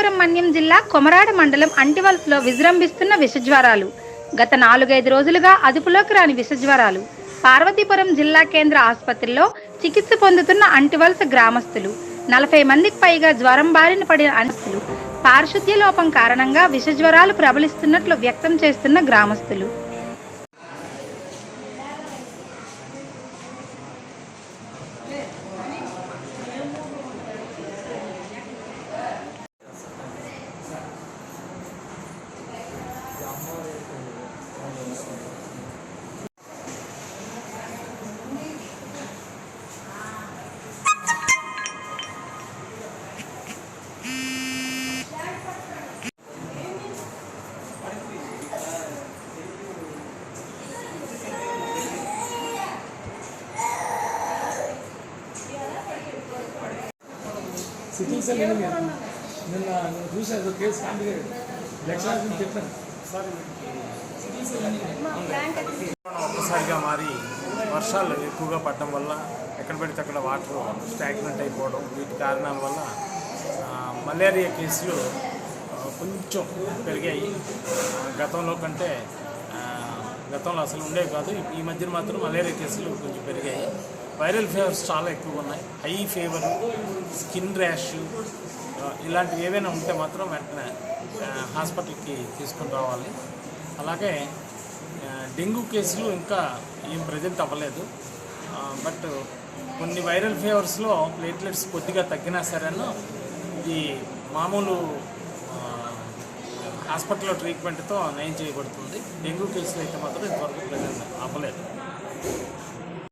పార్వతీపురం మన్యం జిల్లా కొమరాడ మండలం అంటివలసలో విజృంభిస్తున్న విషజ్వరాలు. గత 4-5 రోజులుగా అదుపులోకి రాని విషజ్వరాలు. పార్వతీపురం జిల్లా కేంద్ర ఆసుపత్రిలో చికిత్స పొందుతున్న అంటివలస గ్రామస్తులు. 40 మందికి పైగా జ్వరం బారిన పడిన అనుస్తులు. పారిశుద్ధ్య లోపం కారణంగా విషజ్వరాలు ప్రబలిస్తున్నట్లు వ్యక్తం చేస్తున్న గ్రామస్తులు. సిటీ సెల్ నిన్న చూసాను కేసు కాండిడేట్ లక్షణాలు చెప్పాను ఒక్కసారిగా మారి వర్షాలు ఎక్కువగా పడడం వల్ల ఎక్కడ పడితే అక్కడ వాటర్ స్టాగ్నెంట్ అయిపోవడం వీటి కారణాల వల్ల మలేరియా కేసులు కొంచెం పెరిగాయి. గతంలో కంటే గతంలో అసలు ఉండేవి కాదు. ఈ మధ్యన మాత్రం మలేరియా కేసులు కొంచెం పెరిగాయి. వైరల్ ఫీవర్స్ చాలా ఎక్కువగా ఉన్నాయి. హై ఫీవర్, స్కిన్ ర్యాష్ ఇలాంటివి ఏవైనా ఉంటే మాత్రం వెంటనే హాస్పిటల్కి తీసుకుని రావాలి. అలాగే డెంగ్యూ కేసులు ఇంకా ఏం ప్రజెంట్ అవ్వలేదు. బట్ కొన్ని వైరల్ ఫీవర్స్లో ప్లేట్లెట్స్ కొద్దిగా తగ్గినా సరేనో ఈ మామూలు హాస్పిటల్లో ట్రీట్మెంట్తో నయం చేయబడుతుంది. డెంగ్యూ కేసులు అయితే మాత్రం ఇంతవరకు ప్రజెంట్ అవ్వలేదు.